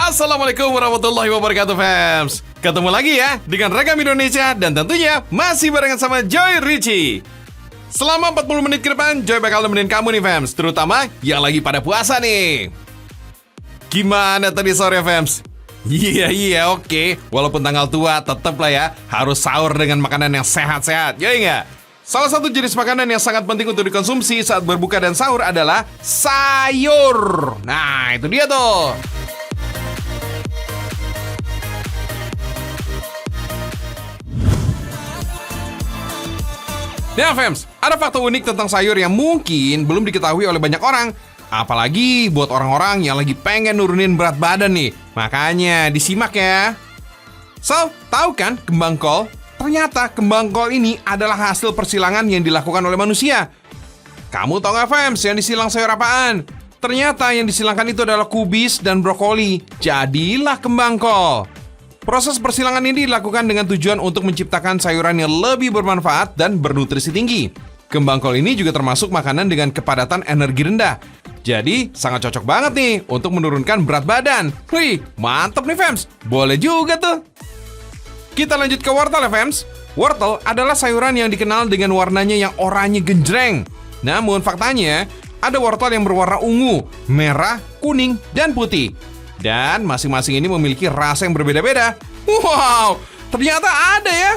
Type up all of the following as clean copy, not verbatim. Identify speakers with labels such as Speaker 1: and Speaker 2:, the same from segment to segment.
Speaker 1: Assalamualaikum warahmatullahi wabarakatuh, fams. Ketemu lagi ya dengan Ragam Indonesia dan tentunya masih barengan sama Joy Richie. Selama 40 menit ke depan, Joy bakal nemenin kamu nih, fams, terutama yang lagi pada puasa nih. Gimana tadi sore, fams? Iya, oke. Walaupun tanggal tua, tetap lah ya harus sahur dengan makanan yang sehat-sehat, ya nggak? Salah satu jenis makanan yang sangat penting untuk dikonsumsi saat berbuka dan sahur adalah sayur. Nah, itu dia tuh. Nah, fams, ada fakta unik tentang sayur yang mungkin belum diketahui oleh banyak orang. Apalagi buat orang-orang yang lagi pengen nurunin berat badan nih. Makanya disimak ya. So, tahu kan kembang kol? Ternyata kembang kol ini adalah hasil persilangan yang dilakukan oleh manusia. Kamu tahu nggak, fams, yang disilang sayur apaan? Ternyata yang disilangkan itu adalah kubis dan brokoli. Jadilah kembang kol. Proses persilangan ini dilakukan dengan tujuan untuk menciptakan sayuran yang lebih bermanfaat dan bernutrisi tinggi. Kembang kol ini juga termasuk makanan dengan kepadatan energi rendah. Jadi, sangat cocok banget nih untuk menurunkan berat badan. Wih, mantap nih, fams. Boleh juga tuh. Kita lanjut ke wortel ya, fams. Wortel adalah sayuran yang dikenal dengan warnanya yang oranye genjreng. Namun faktanya, ada wortel yang berwarna ungu, merah, kuning, dan putih. Dan masing-masing ini memiliki rasa yang berbeda-beda. Wow, ternyata ada ya.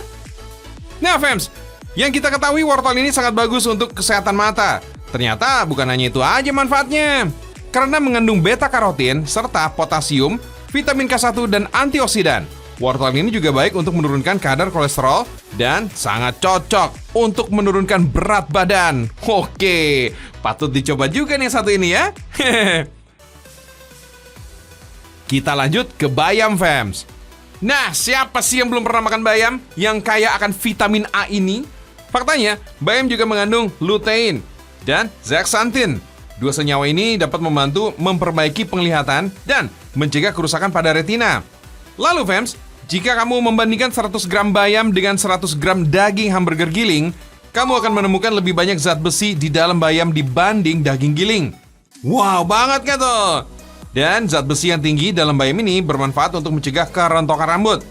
Speaker 1: Nah, fams, yang kita ketahui wortel ini sangat bagus untuk kesehatan mata. Ternyata bukan hanya itu aja manfaatnya. Karena mengandung beta-karotin serta potasium, vitamin K1 dan antioksidan. Wortel ini juga baik untuk menurunkan kadar kolesterol dan sangat cocok untuk menurunkan berat badan. Oke, patut dicoba juga nih satu ini ya. Kita lanjut ke bayam, fams. Nah, siapa sih yang belum pernah makan bayam yang kaya akan vitamin A ini? Faktanya, bayam juga mengandung lutein dan zeaxanthin. Dua senyawa ini dapat membantu memperbaiki penglihatan dan mencegah kerusakan pada retina. Lalu, fams, jika kamu membandingkan 100 gram bayam dengan 100 gram daging hamburger giling, kamu akan menemukan lebih banyak zat besi di dalam bayam dibanding daging giling. Wow banget kan tuh? Dan zat besi yang tinggi dalam bayam ini bermanfaat untuk mencegah kerontokan rambut.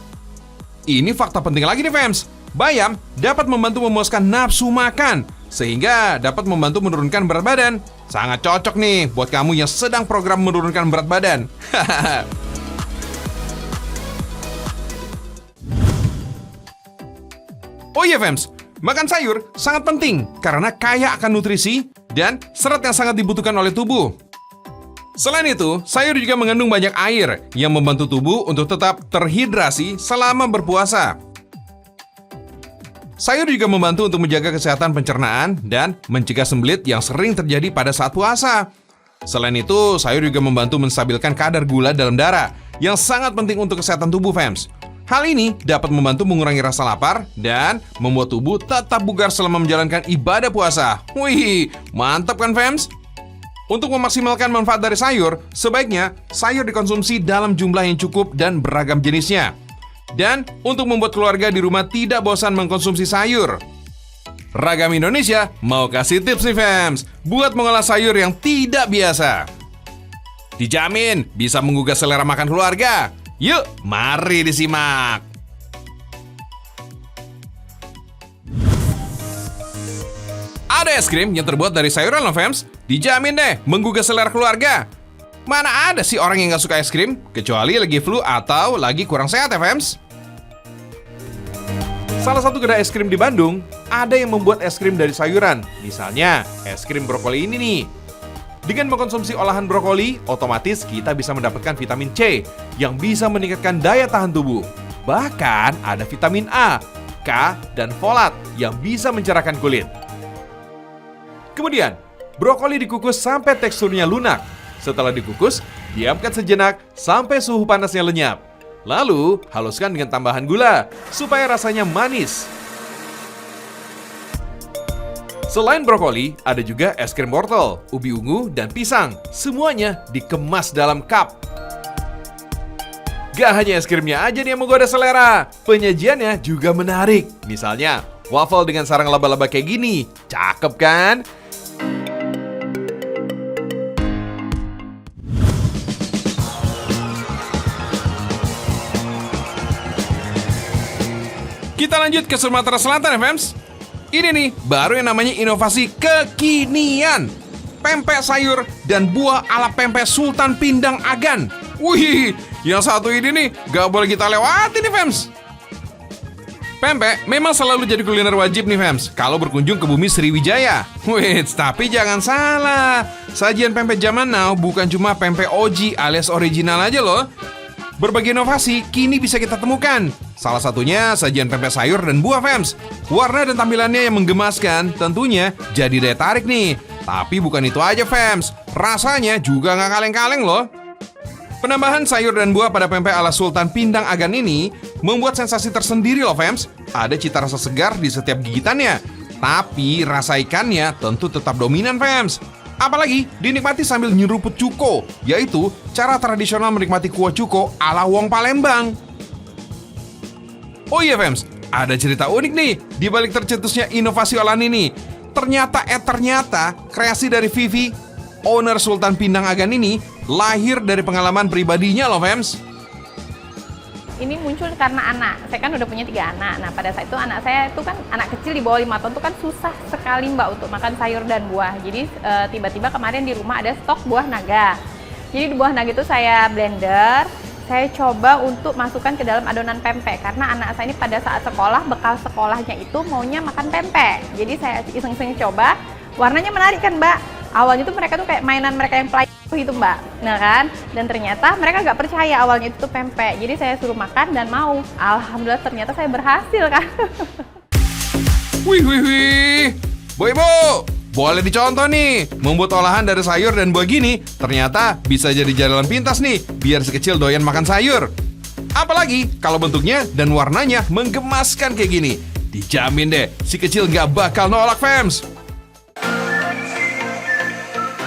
Speaker 1: Ini fakta penting lagi nih, fams. Bayam dapat membantu memuaskan nafsu makan, sehingga dapat membantu menurunkan berat badan. Sangat cocok nih buat kamu yang sedang program menurunkan berat badan. Oh iya, fams, makan sayur sangat penting karena kaya akan nutrisi dan serat yang sangat dibutuhkan oleh tubuh. Selain itu, sayur juga mengandung banyak air yang membantu tubuh untuk tetap terhidrasi selama berpuasa. Sayur juga membantu untuk menjaga kesehatan pencernaan dan mencegah sembelit yang sering terjadi pada saat puasa. Selain itu, sayur juga membantu menstabilkan kadar gula dalam darah yang sangat penting untuk kesehatan tubuh, fams. Hal ini dapat membantu mengurangi rasa lapar dan membuat tubuh tetap bugar selama menjalankan ibadah puasa. Wih, mantap kan, fams? Untuk memaksimalkan manfaat dari sayur, sebaiknya sayur dikonsumsi dalam jumlah yang cukup dan beragam jenisnya. Dan untuk membuat keluarga di rumah tidak bosan mengkonsumsi sayur, Ragam Indonesia mau kasih tips nih, fams, buat mengolah sayur yang tidak biasa. Dijamin bisa menggugah selera makan keluarga. Yuk, mari disimak. Ada es krim yang terbuat dari sayuran loh, fams. Dijamin deh menggugah selera keluarga. Mana ada sih orang yang gak suka es krim, kecuali lagi flu atau lagi kurang sehat ya, fams. Salah satu kedai es krim di Bandung ada yang membuat es krim dari sayuran. Misalnya es krim brokoli ini nih. Dengan mengkonsumsi olahan brokoli, otomatis kita bisa mendapatkan vitamin C yang bisa meningkatkan daya tahan tubuh. Bahkan ada vitamin A, K, dan folat yang bisa mencerahkan kulit. Kemudian, brokoli dikukus sampai teksturnya lunak. Setelah dikukus, diamkan sejenak sampai suhu panasnya lenyap. Lalu, haluskan dengan tambahan gula supaya rasanya manis. Selain brokoli, ada juga es krim wortel, ubi ungu, dan pisang. Semuanya dikemas dalam cup. Gak hanya es krimnya aja nih yang menggoda selera, penyajiannya juga menarik. Misalnya, waffle dengan sarang laba-laba kayak gini. Cakep kan? Kita lanjut ke Sumatera Selatan ya, Fems. Ini nih, baru yang namanya inovasi kekinian. Pempek sayur dan buah ala pempek Sultan Pindang Agan. Wih, yang satu ini nih, gak boleh kita lewati nih, Fems. Pempek memang selalu jadi kuliner wajib nih, Fems, kalau berkunjung ke bumi Sriwijaya. Wait, tapi jangan salah. Sajian pempek zaman now bukan cuma pempek OG alias original aja loh. Berbagai inovasi kini bisa kita temukan. Salah satunya sajian pempek sayur dan buah, Fems. Warna dan tampilannya yang menggemaskan tentunya jadi daya tarik nih. Tapi bukan itu aja, Fems. Rasanya juga nggak kaleng-kaleng loh. Penambahan sayur dan buah pada pempek ala Sultan Pindang Agan ini membuat sensasi tersendiri loh, Fems. Ada cita rasa segar di setiap gigitannya. Tapi rasa ikannya tentu tetap dominan, Fems. Apalagi dinikmati sambil nyeruput cuko, yaitu cara tradisional menikmati kuah cuko ala wong Palembang. Oh iya, Fems, ada cerita unik nih di balik tercetusnya inovasi olahan ini. Ternyata kreasi dari Vivi, owner Sultan Pindang Agan ini lahir dari pengalaman pribadinya loh, Fems.
Speaker 2: Ini muncul karena anak. Saya kan udah punya 3 anak. Nah, pada saat itu anak saya itu kan anak kecil di bawah 5 tahun itu kan susah sekali, Mbak, untuk makan sayur dan buah. Jadi tiba-tiba kemarin di rumah ada stok buah naga. Jadi buah naga itu saya blender, saya coba untuk masukkan ke dalam adonan pempek karena anak saya ini pada saat sekolah, bekal sekolahnya itu maunya makan pempek. Jadi saya iseng-iseng coba, warnanya menarik kan, Mbak. Awalnya tuh mereka tuh kayak mainan mereka yang play gitu, Mbak. Nah kan, dan ternyata mereka nggak percaya awalnya itu tuh pempek. Jadi saya suruh makan dan mau. Alhamdulillah ternyata saya berhasil kan.
Speaker 1: Wih. Bu Ibu, boleh dicontoh nih. Membuat olahan dari sayur dan buah gini ternyata bisa jadi jalan pintas nih, biar sekecil doyan makan sayur. Apalagi kalau bentuknya dan warnanya menggemaskan kayak gini. Dijamin deh, si kecil nggak bakal nolak, Fems.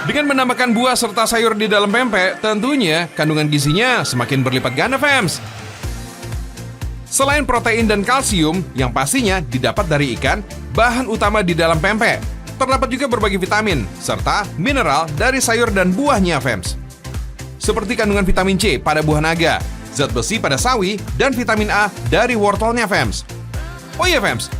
Speaker 1: Dengan menambahkan buah serta sayur di dalam pempek, tentunya kandungan gizinya semakin berlipat ganda, Fems. Selain protein dan kalsium yang pastinya didapat dari ikan, bahan utama di dalam pempek, terdapat juga berbagai vitamin serta mineral dari sayur dan buahnya, Fems. Seperti kandungan vitamin C pada buah naga, zat besi pada sawi, dan vitamin A dari wortelnya, Fems. Oh iya, Fems,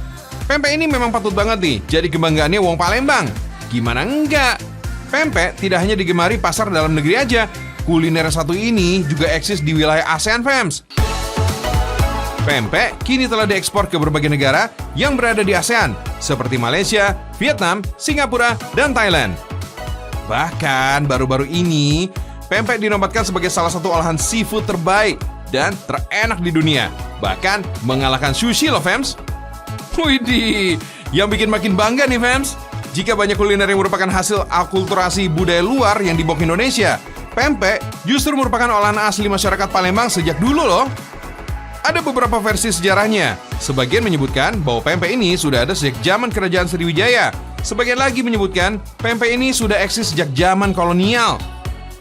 Speaker 1: pempek ini memang patut banget nih jadi kebanggaannya wong Palembang. Gimana enggak? Pempek tidak hanya digemari pasar dalam negeri aja. Kuliner satu ini juga eksis di wilayah ASEAN, Fems. Pempek kini telah diekspor ke berbagai negara yang berada di ASEAN, seperti Malaysia, Vietnam, Singapura, dan Thailand. Bahkan baru-baru ini, pempek dinobatkan sebagai salah satu olahan seafood terbaik dan terenak di dunia. Bahkan mengalahkan sushi loh, Fems. Widih, yang bikin makin bangga nih, Fems. Jika banyak kuliner yang merupakan hasil akulturasi budaya luar yang dibawa ke Indonesia, pempek justru merupakan olahan asli masyarakat Palembang sejak dulu loh. Ada beberapa versi sejarahnya. Sebagian menyebutkan bahwa pempek ini sudah ada sejak zaman Kerajaan Sriwijaya. Sebagian lagi menyebutkan pempek ini sudah eksis sejak zaman kolonial.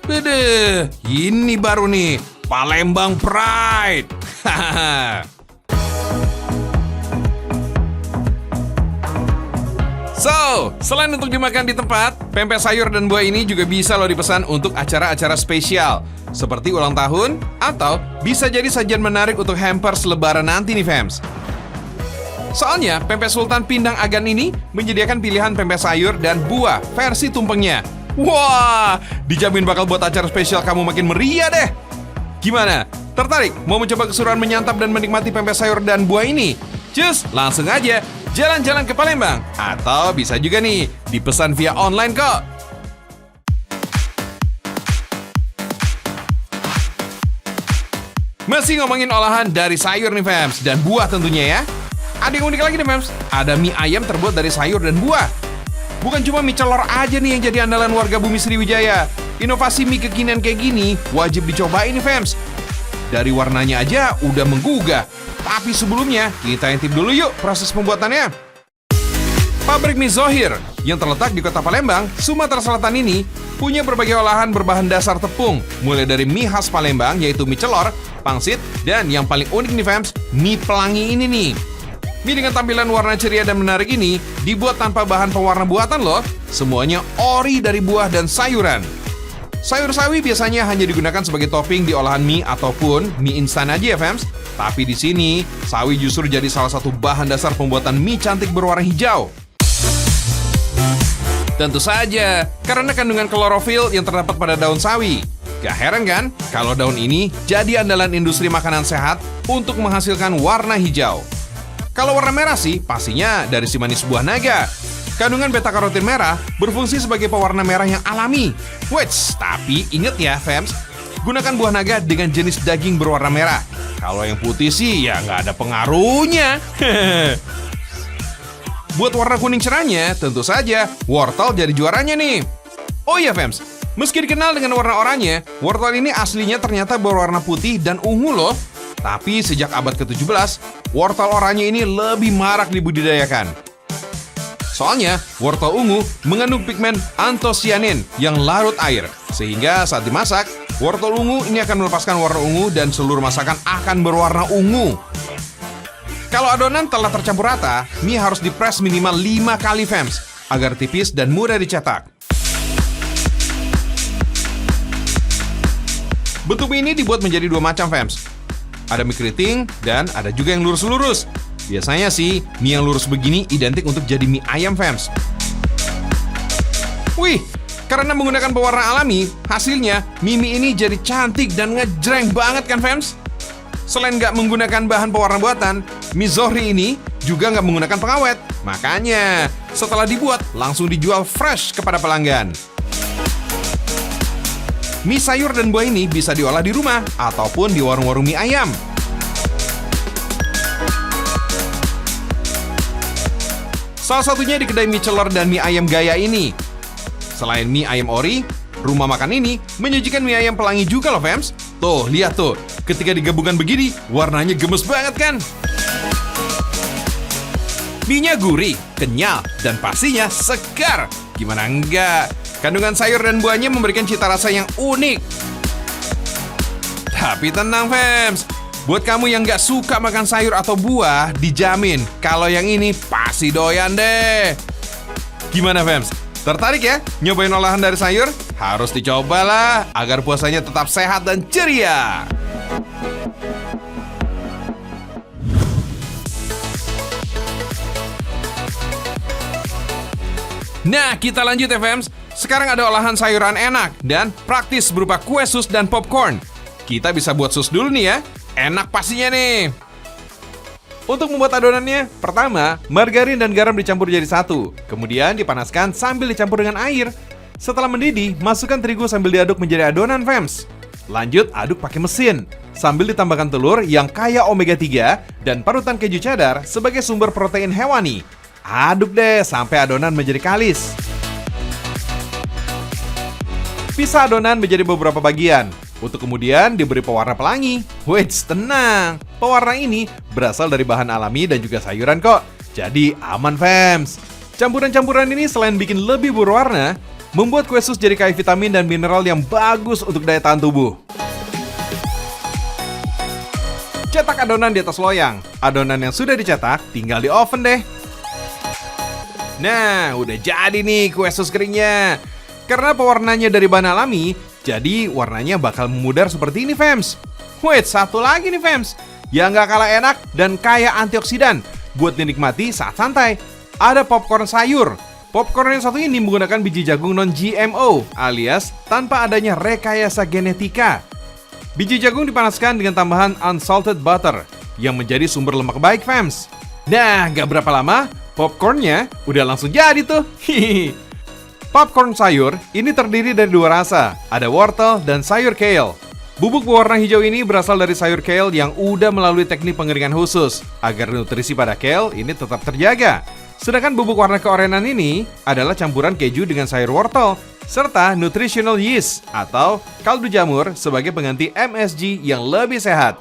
Speaker 1: Bede, ini baru nih, Palembang Pride. So, selain untuk dimakan di tempat, pempek sayur dan buah ini juga bisa loh dipesan untuk acara-acara spesial, seperti ulang tahun, atau bisa jadi sajian menarik untuk hampers lebaran nanti nih, Fems. Soalnya, pempek Sultan Pindang Agan ini menyediakan pilihan pempek sayur dan buah versi tumpengnya. Wah, dijamin bakal buat acara spesial kamu makin meriah deh. Gimana? Tertarik mau mencoba keseruan menyantap dan menikmati pempek sayur dan buah ini? Cus, langsung aja jalan-jalan ke Palembang. Atau bisa juga nih, dipesan via online kok. Masih ngomongin olahan dari sayur nih, Fems, dan buah tentunya ya. Ada yang unik lagi nih, Fems. Ada mie ayam terbuat dari sayur dan buah. Bukan cuma mie celor aja nih yang jadi andalan warga bumi Sriwijaya. Inovasi mie kekinian kayak gini wajib dicobain nih, Fems. Dari warnanya aja udah menggugah. Tapi sebelumnya, kita intip dulu yuk proses pembuatannya. Pabrik Mie Zohir yang terletak di kota Palembang, Sumatera Selatan ini punya berbagai olahan berbahan dasar tepung, mulai dari mie khas Palembang yaitu mie celor, pangsit, dan yang paling unik nih, Fems, mie pelangi ini nih. Mie dengan tampilan warna ceria dan menarik ini dibuat tanpa bahan pewarna buatan loh. Semuanya ori dari buah dan sayuran. Sayur sawi biasanya hanya digunakan sebagai topping di olahan mie ataupun mie instan aja ya, Fems. Tapi di sini, sawi justru jadi salah satu bahan dasar pembuatan mie cantik berwarna hijau. Tentu saja, karena kandungan klorofil yang terdapat pada daun sawi. Gak heran kan, kalau daun ini jadi andalan industri makanan sehat untuk menghasilkan warna hijau. Kalau warna merah sih, pastinya dari si manis buah naga. Kandungan beta-karotin merah berfungsi sebagai pewarna merah yang alami. Wits, tapi inget ya, fams, gunakan buah naga dengan jenis daging berwarna merah. Kalau yang putih sih ya nggak ada pengaruhnya. Buat warna kuning cerahnya, tentu saja wortel jadi juaranya nih. Oh iya, fams, meski dikenal dengan warna oranye, wortel ini aslinya ternyata berwarna putih dan ungu loh. Tapi sejak abad ke-17, wortel oranye ini lebih marak dibudidayakan. Soalnya, wortel ungu mengandung pigmen antosianin yang larut air. Sehingga saat dimasak, wortel ungu ini akan melepaskan warna ungu dan seluruh masakan akan berwarna ungu. Kalau adonan telah tercampur rata, mie harus dipres minimal 5 kali, fams, agar tipis dan mudah dicetak. Bentuk mie ini dibuat menjadi 2 macam, fams. Ada mie keriting dan ada juga yang lurus-lurus. Biasanya sih, mie yang lurus begini identik untuk jadi mie ayam, fams. Wih, karena menggunakan pewarna alami, hasilnya mie ini jadi cantik dan ngejreng banget kan, fams? Selain nggak menggunakan bahan pewarna buatan, mie Zohri ini juga nggak menggunakan pengawet. Makanya, setelah dibuat, langsung dijual fresh kepada pelanggan. Mie sayur dan buah ini bisa diolah di rumah ataupun di warung-warung mie ayam. Salah satunya di kedai mie celor dan mie ayam gaya ini. Selain mie ayam ori, rumah makan ini menyajikan mie ayam pelangi juga loh, fams. Tuh, lihat tuh, ketika digabungkan begini, warnanya gemes banget kan? Mie-nya gurih, kenyal, dan pastinya segar. Gimana enggak? Kandungan sayur dan buahnya memberikan cita rasa yang unik. Tapi tenang, fams. Buat kamu yang nggak suka makan sayur atau buah, dijamin kalau yang ini pasti doyan deh. Gimana, fams? Tertarik ya nyobain olahan dari sayur? Harus dicobalah agar puasanya tetap sehat dan ceria. Nah, kita lanjut ya, fams. Sekarang ada olahan sayuran enak dan praktis berupa kue sus dan popcorn. Kita bisa buat sus dulu nih ya. Enak pastinya nih. Untuk membuat adonannya, pertama, margarin dan garam dicampur jadi satu. Kemudian dipanaskan sambil dicampur dengan air. Setelah mendidih, masukkan terigu sambil diaduk menjadi adonan, fams. Lanjut, aduk pakai mesin. Sambil ditambahkan telur yang kaya omega 3 dan parutan keju cheddar sebagai sumber protein hewani. Aduk deh sampai adonan menjadi kalis. Pisah adonan menjadi beberapa bagian. Untuk kemudian diberi pewarna pelangi. Wait, tenang. Pewarna ini berasal dari bahan alami dan juga sayuran kok. Jadi aman, fams. Campuran-campuran ini selain bikin lebih berwarna, membuat kue sus jadi kaya vitamin dan mineral yang bagus untuk daya tahan tubuh. Cetak adonan di atas loyang. Adonan yang sudah dicetak tinggal di oven deh. Nah, udah jadi nih kue sus keringnya. Karena pewarnanya dari bahan alami, jadi warnanya bakal memudar seperti ini, fams. Wait, satu lagi nih, fams, yang gak kalah enak dan kaya antioksidan buat dinikmati saat santai. Ada popcorn sayur. Popcorn yang satu ini menggunakan biji jagung non-GMO alias tanpa adanya rekayasa genetika. Biji jagung dipanaskan dengan tambahan unsalted butter yang menjadi sumber lemak baik, fams. Nah, gak berapa lama, popcornnya udah langsung jadi tuh. Hihihi. Popcorn sayur ini terdiri dari 2 rasa, ada wortel dan sayur kale. Bubuk berwarna hijau ini berasal dari sayur kale yang udah melalui teknik pengeringan khusus, agar nutrisi pada kale ini tetap terjaga. Sedangkan bubuk warna keorenan ini adalah campuran keju dengan sayur wortel, serta nutritional yeast atau kaldu jamur sebagai pengganti MSG yang lebih sehat.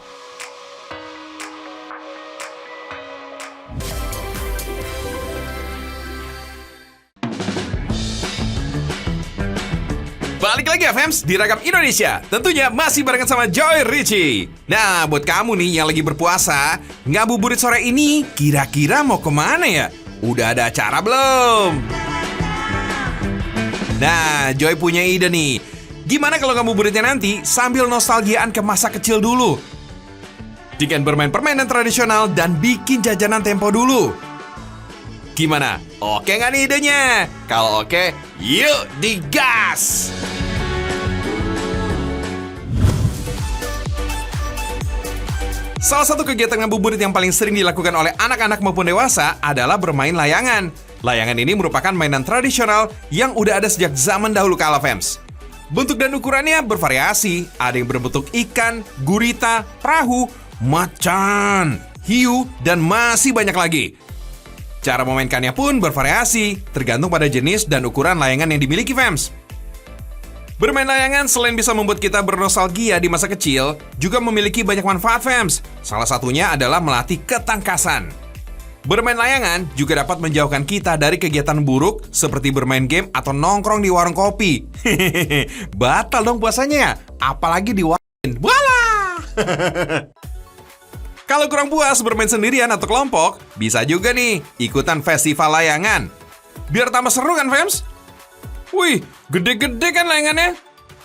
Speaker 1: Balik lagi ya, fams, di Ragam Indonesia. Tentunya masih barengan sama Joy Richie. Nah, buat kamu nih yang lagi berpuasa, ngabuburit sore ini, kira-kira mau kemana ya? Udah ada acara belum? Nah, Joy punya ide nih. Gimana kalau ngabuburitnya nanti sambil nostalgiaan ke masa kecil dulu? dengan bermain permainan tradisional dan bikin jajanan tempo dulu. Gimana? Oke nggak nih idenya? Kalau oke, yuk digas! Salah satu kegiatan ngabuburit yang paling sering dilakukan oleh anak-anak maupun dewasa adalah bermain layangan. Layangan ini merupakan mainan tradisional yang udah ada sejak zaman dahulu kala, fams. Bentuk dan ukurannya bervariasi, ada yang berbentuk ikan, gurita, perahu, macan, hiu, dan masih banyak lagi. Cara memainkannya pun bervariasi, tergantung pada jenis dan ukuran layangan yang dimiliki, fams. Bermain layangan selain bisa membuat kita bernostalgia di masa kecil, juga memiliki banyak manfaat, fams. Salah satunya adalah melatih ketangkasan. Bermain layangan juga dapat menjauhkan kita dari kegiatan buruk seperti bermain game atau nongkrong di warung kopi. Batal dong puasanya, apalagi di warung. Walah! Kalau kurang puas bermain sendirian atau kelompok, bisa juga nih ikutan festival layangan. Biar tambah seru kan, fams? Wih, gede-gede kan layangannya?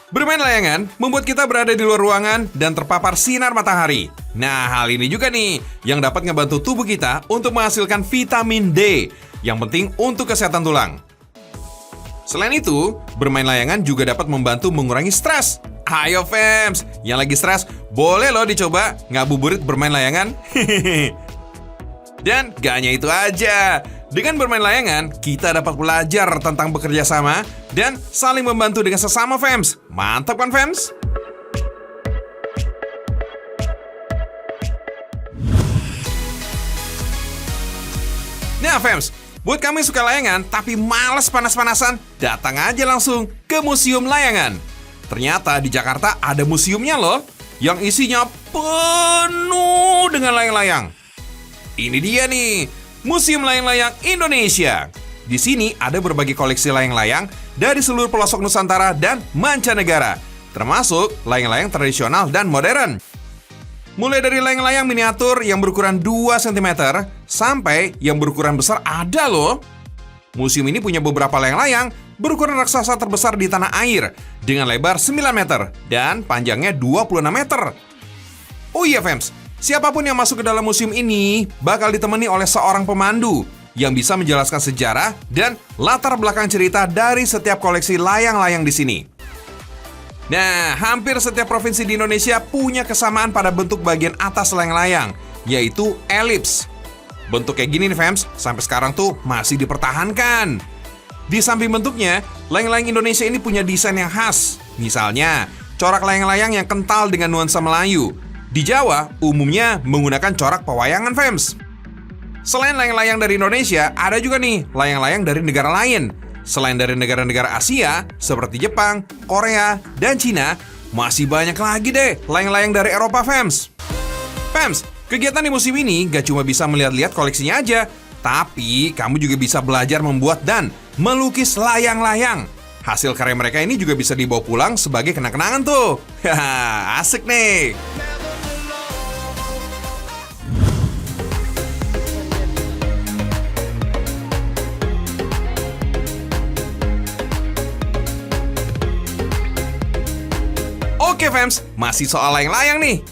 Speaker 1: Bermain layangan membuat kita berada di luar ruangan dan terpapar sinar matahari. Nah, hal ini juga nih yang dapat ngebantu tubuh kita untuk menghasilkan vitamin D yang penting untuk kesehatan tulang. Selain itu, bermain layangan juga dapat membantu mengurangi stres. Ayo fams, yang lagi stres boleh loh dicoba ngabuburit bermain layangan. Dan gak hanya itu aja. Dengan bermain layangan, kita dapat belajar tentang bekerja sama dan saling membantu dengan sesama, fams. Mantap kan, fams? Nah, fams, buat kami suka layangan tapi malas panas-panasan, datang aja langsung ke Museum Layangan. Ternyata di Jakarta ada museumnya loh, yang isinya penuh dengan layang-layang. Ini dia nih, Museum Layang-Layang Indonesia. Di sini ada berbagai koleksi layang-layang dari seluruh pelosok Nusantara dan mancanegara, termasuk layang-layang tradisional dan modern. Mulai dari layang-layang miniatur yang berukuran 2 cm sampai yang berukuran besar ada loh. Museum ini punya beberapa layang-layang berukuran raksasa terbesar di tanah air dengan lebar 9 meter dan panjangnya 26 meter. Oh iya, fams, siapapun yang masuk ke dalam museum ini bakal ditemani oleh seorang pemandu yang bisa menjelaskan sejarah dan latar belakang cerita dari setiap koleksi layang-layang di sini. Nah, hampir setiap provinsi di Indonesia punya kesamaan pada bentuk bagian atas layang-layang, yaitu elips. Bentuk kayak gini nih, fams, sampai sekarang tuh masih dipertahankan. Di samping bentuknya, layang-layang Indonesia ini punya desain yang khas. Misalnya, corak layang-layang yang kental dengan nuansa Melayu. Di Jawa, umumnya menggunakan corak pewayangan, fams. Selain layang-layang dari Indonesia, ada juga nih layang-layang dari negara lain. Selain dari negara-negara Asia, seperti Jepang, Korea, dan Cina, masih banyak lagi deh layang-layang dari Eropa, fams. Fams, kegiatan di museum ini gak cuma bisa melihat-lihat koleksinya aja, tapi kamu juga bisa belajar membuat dan melukis layang-layang. Hasil karya mereka ini juga bisa dibawa pulang sebagai kenang-kenangan tuh. Haha, asik nih. Oke, fams, masih soal layang-layang nih.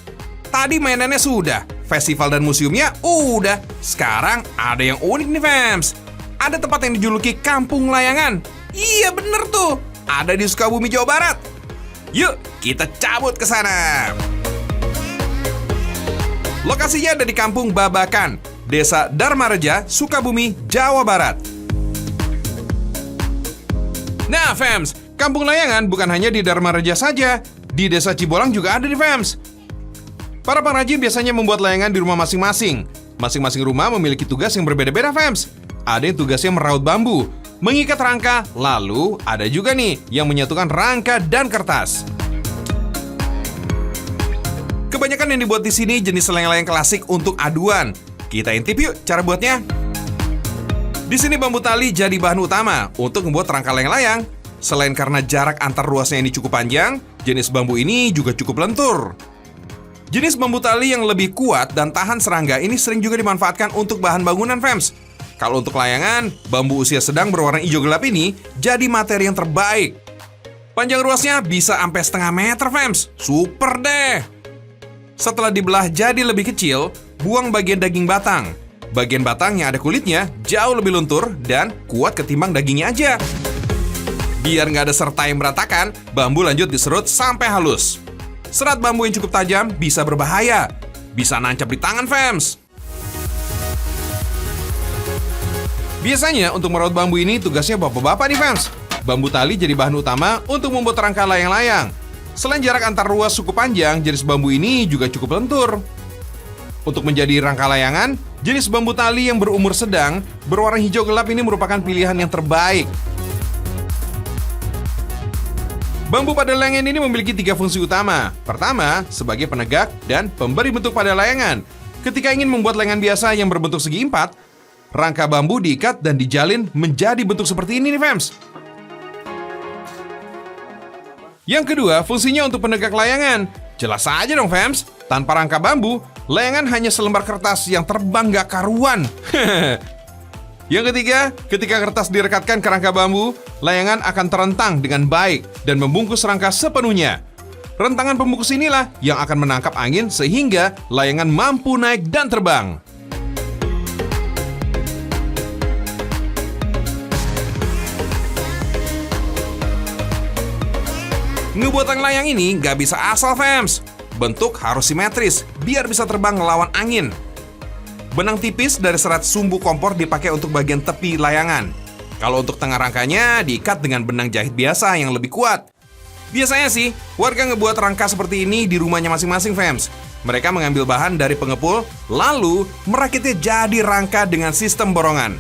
Speaker 1: Tadi mainannya sudah, festival dan museumnya udah. Sekarang ada yang unik nih, fams. Ada tempat yang dijuluki Kampung Layangan. Iya bener tuh, ada di Sukabumi, Jawa Barat. Yuk, kita cabut ke sana. Lokasinya ada di Kampung Babakan, Desa Dharmareja, Sukabumi, Jawa Barat. Nah, fams, Kampung Layangan bukan hanya di Dharmareja saja. Di Desa Cibolang juga ada nih, fams. Para pengrajin biasanya membuat layangan di rumah masing-masing. Masing-masing rumah memiliki tugas yang berbeda-beda, fams. Ada yang tugasnya meraut bambu, mengikat rangka, lalu ada juga nih yang menyatukan rangka dan kertas. Kebanyakan yang dibuat di sini jenis layang-layang klasik untuk aduan. Kita intip yuk cara buatnya. Di sini bambu tali jadi bahan utama untuk membuat rangka layang-layang. Selain karena jarak antar ruasnya ini cukup panjang, jenis bambu ini juga cukup lentur. Jenis bambu tali yang lebih kuat dan tahan serangga ini sering juga dimanfaatkan untuk bahan bangunan, fams. Kalau untuk layangan, bambu usia sedang berwarna hijau gelap ini jadi materi yang terbaik. Panjang ruasnya bisa sampai setengah meter, fams. Super deh. Setelah dibelah jadi lebih kecil, buang bagian daging batang. Bagian batang yang ada kulitnya jauh lebih luntur dan kuat ketimbang dagingnya aja. Biar nggak ada serta yang berantakan, bambu lanjut diserut sampai halus. Serat bambu yang cukup tajam bisa berbahaya. Bisa nancap di tangan, fams. Biasanya untuk merawat bambu ini tugasnya bapak-bapak nih, fams. Bambu tali jadi bahan utama untuk membuat rangka layang-layang. Selain jarak antar ruas suku panjang, jenis bambu ini juga cukup lentur. Untuk menjadi rangka layangan, jenis bambu tali yang berumur sedang, berwarna hijau gelap ini merupakan pilihan yang terbaik. Bambu pada layangan ini memiliki 3 fungsi utama. Pertama, sebagai penegak dan pemberi bentuk pada layangan. Ketika ingin membuat layangan biasa yang berbentuk segi 4, rangka bambu diikat dan dijalin menjadi bentuk seperti ini nih, fams. Yang kedua, fungsinya untuk penegak layangan. Jelas aja dong, fams. Tanpa rangka bambu, layangan hanya selembar kertas yang terbang gak karuan. Yang ketiga, ketika kertas direkatkan ke rangka bambu, layangan akan terentang dengan baik dan membungkus rangka sepenuhnya. Rentangan pembungkus inilah yang akan menangkap angin sehingga layangan mampu naik dan terbang. Ngebuat layang ini nggak bisa asal, fams. Bentuk harus simetris biar bisa terbang ngelawan angin. Benang tipis dari serat sumbu kompor dipakai untuk bagian tepi layangan. Kalau untuk tengah rangkanya diikat dengan benang jahit biasa yang lebih kuat. Biasanya sih, warga ngebuat rangka seperti ini di rumahnya masing-masing, fams. Mereka mengambil bahan dari pengepul, lalu merakitnya jadi rangka dengan sistem borongan.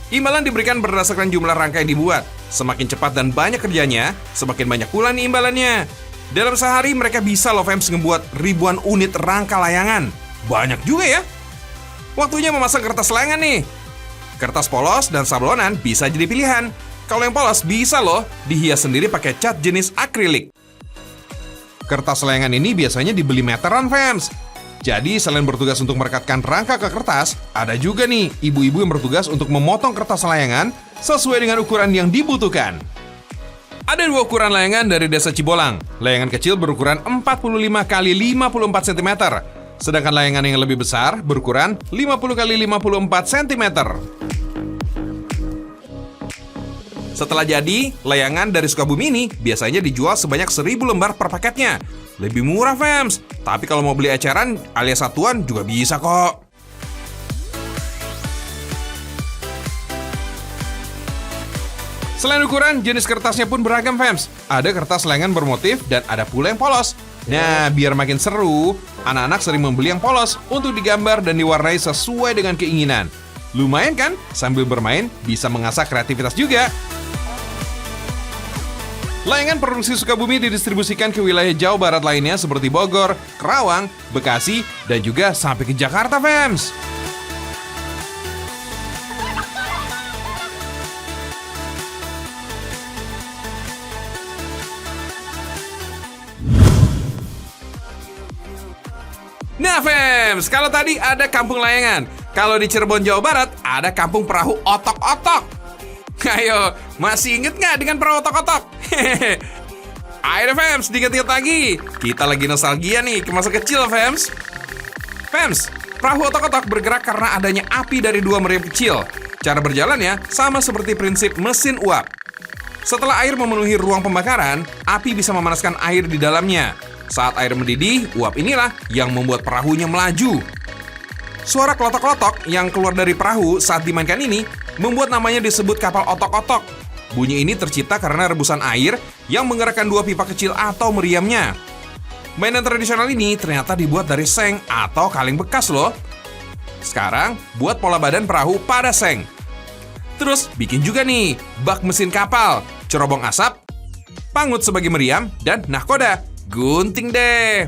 Speaker 1: Imbalan diberikan berdasarkan jumlah rangka yang dibuat. Semakin cepat dan banyak kerjanya, semakin banyak pula nih imbalannya. Dalam sehari mereka bisa loh, fams, ngebuat ribuan unit rangka layangan. Banyak juga ya. Waktunya memasang kertas layangan nih. Kertas polos dan sablonan bisa jadi pilihan. Kalau yang polos bisa loh dihias sendiri pakai cat jenis akrilik. Kertas layangan ini biasanya dibeli meteran, fams. Jadi selain bertugas untuk merekatkan rangka ke kertas, ada juga nih ibu-ibu yang bertugas untuk memotong kertas layangan sesuai dengan ukuran yang dibutuhkan. Ada 2 ukuran layangan dari desa Cibolang. Layangan kecil berukuran 45 x 54 cm. Sedangkan layangan yang lebih besar berukuran 50 x 54 cm. Setelah jadi, layangan dari Sukabumi ini biasanya dijual sebanyak 1000 lembar per paketnya. Lebih murah, fams. Tapi kalau mau beli eceran alias satuan juga bisa kok. Selain ukuran, jenis kertasnya pun beragam, fams. Ada kertas layangan bermotif dan ada pula yang polos. Nah, biar makin seru, anak-anak sering membeli yang polos untuk digambar dan diwarnai sesuai dengan keinginan. Lumayan kan? Sambil bermain, bisa mengasah kreativitas juga. Layangan produksi Sukabumi didistribusikan ke wilayah Jawa Barat lainnya seperti Bogor, Karawang, Bekasi, dan juga sampai ke Jakarta, fams. Nah, fams, kalau tadi ada kampung layangan. Kalau di Cirebon, Jawa Barat, ada kampung perahu otok-otok. Ayo, masih inget nggak dengan perahu otok-otok? Ayo deh, fams, diinget-inget lagi. Kita lagi nostalgia nih ke masa kecil, fams. Fams, perahu otok-otok bergerak karena adanya api dari 2 meriam kecil. Cara berjalannya sama seperti prinsip mesin uap. Setelah air memenuhi ruang pembakaran, api bisa memanaskan air di dalamnya. Saat air mendidih, uap inilah yang membuat perahunya melaju. Suara klotok-klotok yang keluar dari perahu saat dimainkan ini membuat namanya disebut kapal otok-otok. Bunyi ini tercipta karena rebusan air yang menggerakkan 2 pipa kecil atau meriamnya. Mainan tradisional ini ternyata dibuat dari seng atau kaleng bekas loh. Sekarang, buat pola badan perahu pada seng. Terus, bikin juga nih bak mesin kapal, cerobong asap, pangut sebagai meriam, dan nahkoda. Gunting deh.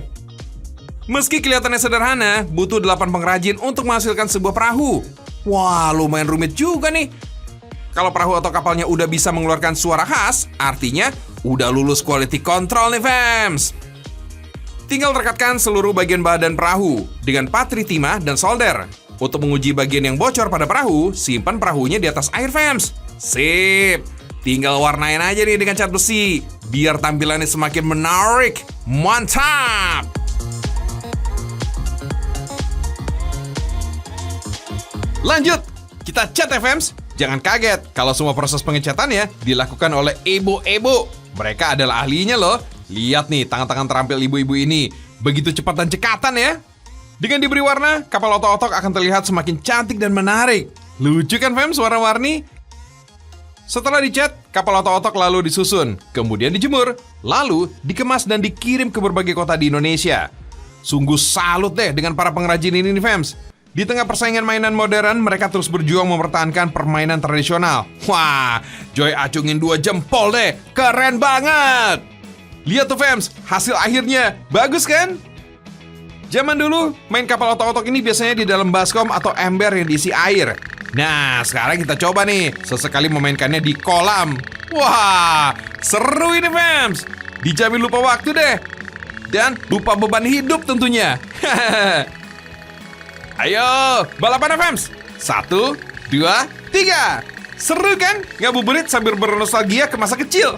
Speaker 1: Meski kelihatannya sederhana, butuh 8 pengrajin untuk menghasilkan sebuah perahu. Wah, lumayan rumit juga nih. Kalau perahu atau kapalnya udah bisa mengeluarkan suara khas, artinya udah lulus quality control nih, fams. Tinggal rekatkan seluruh bagian badan perahu dengan patri timah dan solder. Untuk menguji bagian yang bocor pada perahu, simpan perahunya di atas air, fams. Sip. Tinggal warnain aja nih dengan cat besi, biar tampilannya semakin menarik. Mantap! Lanjut, kita cat ya fams. Jangan kaget kalau semua proses pengecatannya dilakukan oleh ibu-ibu. Mereka adalah ahlinya loh. Lihat nih tangan-tangan terampil ibu-ibu ini. Begitu cepat dan cekatan ya. Dengan diberi warna, kapal otok-otok akan terlihat semakin cantik dan menarik. Lucu kan fams warna-warni? Setelah dicat, kapal otok-otok lalu disusun, kemudian dijemur, lalu dikemas dan dikirim ke berbagai kota di Indonesia. Sungguh salut deh dengan para pengrajin ini nih fams. Di tengah persaingan mainan modern, mereka terus berjuang mempertahankan permainan tradisional. Wah, Joy acungin 2 jempol deh, keren banget. Lihat tuh fams, hasil akhirnya, bagus kan? Zaman dulu, main kapal otok-otok ini biasanya di dalam baskom atau ember yang diisi air. Nah, sekarang kita coba nih, sesekali memainkannya di kolam. Wah, seru ini fams. Dijamin lupa waktu deh. Dan lupa beban hidup tentunya. Ayo, balapan fams. 1, 2, 3. Seru kan? Ngabuburit sambil bernostalgia ke masa kecil.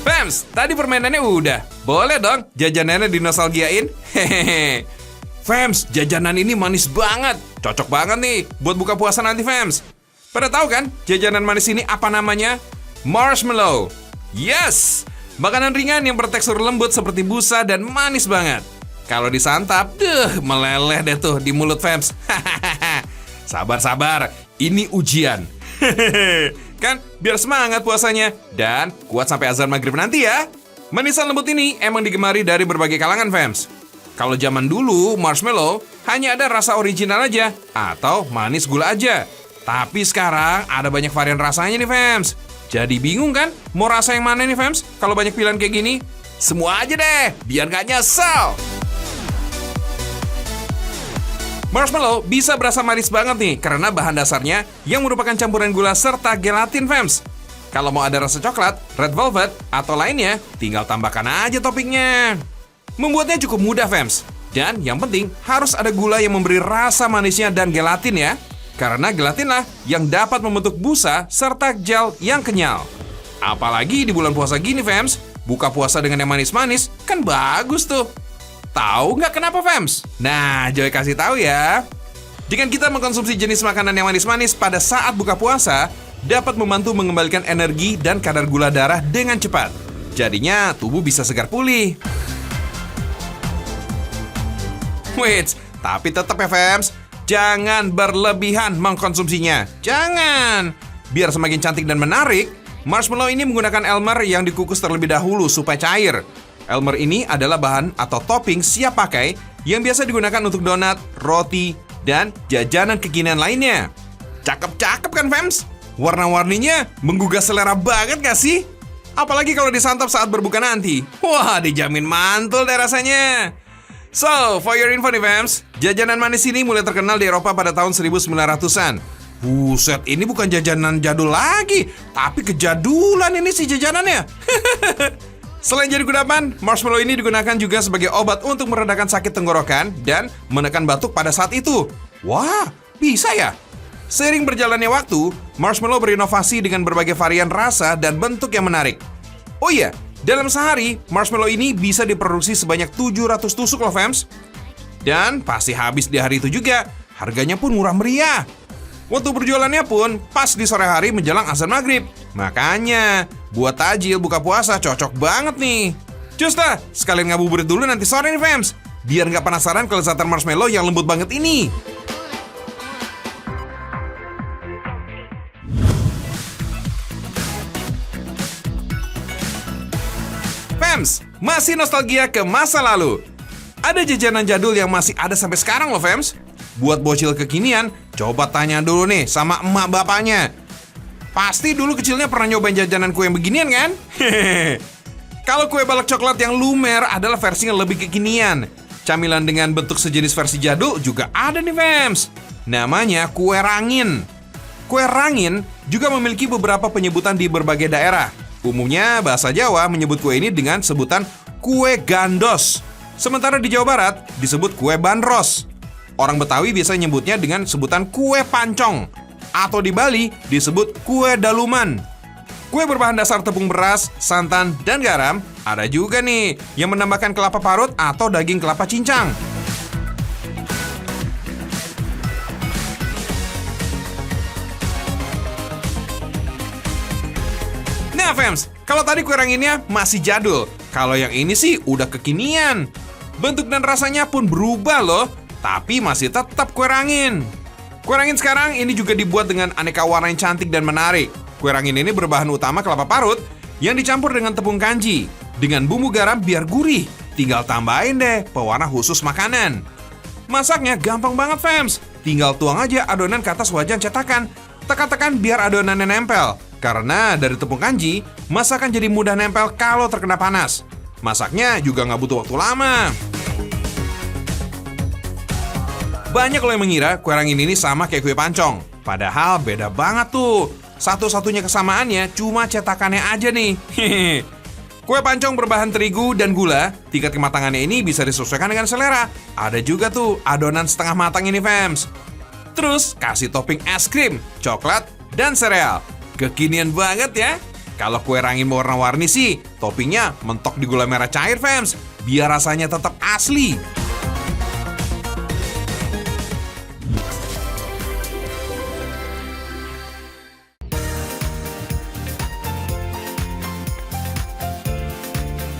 Speaker 1: Fams, tadi permainannya udah. Boleh dong jajanannya dinostalgiain. Hehehe. Fams, jajanan ini manis banget. Cocok banget nih buat buka puasa nanti fams. Pada tahu kan jajanan manis ini apa namanya? Marshmallow. Yes, makanan ringan yang bertekstur lembut seperti busa dan manis banget. Kalau disantap, meleleh deh tuh di mulut fams. Sabar-sabar, ini ujian. Kan biar semangat puasanya dan kuat sampai azan maghrib nanti ya. Manisan lembut ini emang digemari dari berbagai kalangan fams. Kalau zaman dulu marshmallow hanya ada rasa original aja atau manis gula aja. Tapi sekarang ada banyak varian rasanya nih fams. Jadi bingung kan mau rasa yang mana nih fams? Kalau banyak pilihan kayak gini, semua aja deh biar gak nyesel. Marshmallow bisa berasa manis banget nih karena bahan dasarnya yang merupakan campuran gula serta gelatin fams. Kalau mau ada rasa coklat, red velvet, atau lainnya, tinggal tambahkan aja toppingnya. Membuatnya cukup mudah fams. Dan yang penting harus ada gula yang memberi rasa manisnya dan gelatin ya. Karena gelatinlah yang dapat membentuk busa serta gel yang kenyal. Apalagi di bulan puasa gini fams, buka puasa dengan yang manis-manis kan bagus tuh. Tahu nggak kenapa fams? Nah, Joy kasih tahu ya. Dengan kita mengkonsumsi jenis makanan yang manis-manis pada saat buka puasa, dapat membantu mengembalikan energi dan kadar gula darah dengan cepat. Jadinya tubuh bisa segar pulih. Wait, tapi tetap ya fams, jangan berlebihan mengkonsumsinya. Jangan. Biar semakin cantik dan menarik, marshmallow ini menggunakan elmer yang dikukus terlebih dahulu supaya cair. Elmer ini adalah bahan atau topping siap pakai yang biasa digunakan untuk donat, roti, dan jajanan kekinian lainnya. Cakep-cakep kan fams? Warna-warninya menggugah selera banget gak sih? Apalagi kalau disantap saat berbuka nanti. Wah, dijamin mantul deh rasanya. So, for your info nih fams, jajanan manis ini mulai terkenal di Eropa pada tahun 1900-an. Buset, ini bukan jajanan jadul lagi, tapi kejadulan ini sih jajanannya. Selain jadi kudapan, marshmallow ini digunakan juga sebagai obat untuk meredakan sakit tenggorokan dan menekan batuk pada saat itu. Wah, bisa ya? Seiring berjalannya waktu, marshmallow berinovasi dengan berbagai varian rasa dan bentuk yang menarik. Oh iya, dalam sehari, marshmallow ini bisa diproduksi sebanyak 700 tusuk loh fams. Dan pasti habis di hari itu juga. Harganya pun murah meriah. Waktu berjualannya pun pas di sore hari menjelang azan maghrib. Makanya, buat tajil buka puasa cocok banget nih. Cus dah, sekalian ngabuburit dulu nanti sore nih fams. Biar nggak penasaran kelezatan marshmallow yang lembut banget ini. Fams, masih nostalgia ke masa lalu. Ada jajanan jadul yang masih ada sampai sekarang loh fams. Buat bocil kekinian, coba tanya dulu nih sama emak bapaknya. Pasti dulu kecilnya pernah nyobain jajanan kue yang beginian kan? Kalau kue balok coklat yang lumer adalah versi yang lebih kekinian. Camilan dengan bentuk sejenis versi jadul juga ada nih fams. Namanya kue rangin. Kue rangin juga memiliki beberapa penyebutan di berbagai daerah. Umumnya bahasa Jawa menyebut kue ini dengan sebutan kue gandos. Sementara di Jawa Barat disebut kue bandros. Orang Betawi biasa nyebutnya dengan sebutan kue pancong. Atau di Bali disebut kue daluman. Kue berbahan dasar tepung beras, santan, dan garam. Ada juga nih yang menambahkan kelapa parut atau daging kelapa cincang. Nah, Fems, kalau tadi kue ranginnya masih jadul. Kalau yang ini sih udah kekinian. Bentuk dan rasanya pun berubah loh, tapi masih tetap kue rangin. Kue rangin sekarang ini juga dibuat dengan aneka warna yang cantik dan menarik. Kue rangin ini berbahan utama kelapa parut yang dicampur dengan tepung kanji. Dengan bumbu garam biar gurih. Tinggal tambahin deh pewarna khusus makanan. Masaknya gampang banget, Fems. Tinggal tuang aja adonan ke atas wajan cetakan. Tekan-tekan biar adonannya nempel. Karena dari tepung kanji, masakan jadi mudah nempel kalau terkena panas. Masaknya juga nggak butuh waktu lama. Banyak loh yang mengira kue rangin ini sama kayak kue pancong. Padahal beda banget tuh. Satu-satunya kesamaannya cuma cetakannya aja nih. Kue pancong berbahan terigu dan gula. Tingkat kematangannya ini bisa disesuaikan dengan selera. Ada juga tuh adonan setengah matang ini, Fems. Terus kasih topping es krim, coklat, dan sereal. Kekinian banget ya. Kalau kue rangin warna-warni sih, toppingnya mentok di gula merah cair, Fems. Biar rasanya tetap asli.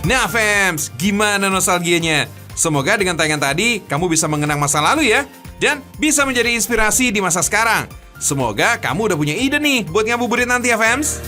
Speaker 1: Nah, Fems, gimana nostalgianya? Semoga dengan tayangan tadi, kamu bisa mengenang masa lalu ya. Dan bisa menjadi inspirasi di masa sekarang. Semoga kamu udah punya ide nih buat ngabuburit nanti ya, Fems.